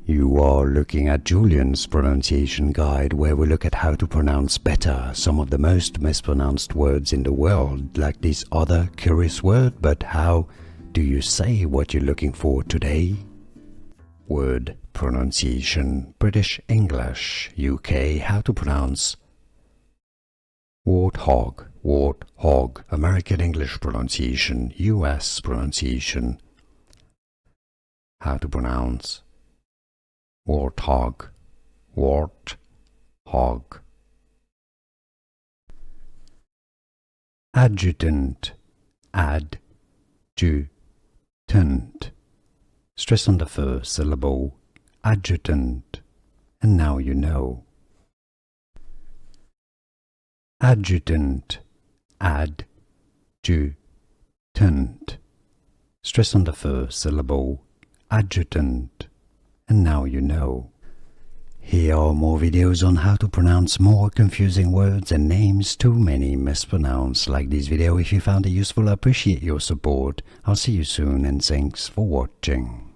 You are looking at Julian's pronunciation guide, where we look at how to pronounce better some of the most mispronounced words in the world, like this other curious word. But how do you say what you're looking for today? Word pronunciation: British English, UK. How to pronounce warthog, warthog. American English pronunciation, US pronunciation. How to pronounce warthog, warthog. Adjutant, adjutant. Stress on the first syllable, adjutant. And now you know. Adjutant, adjutant. Stress on the first syllable, adjutant. And now you know. Here are more videos on how to pronounce more confusing words and names too many mispronounced. Like this video if you found it useful. I appreciate your support. I'll see you soon and thanks for watching.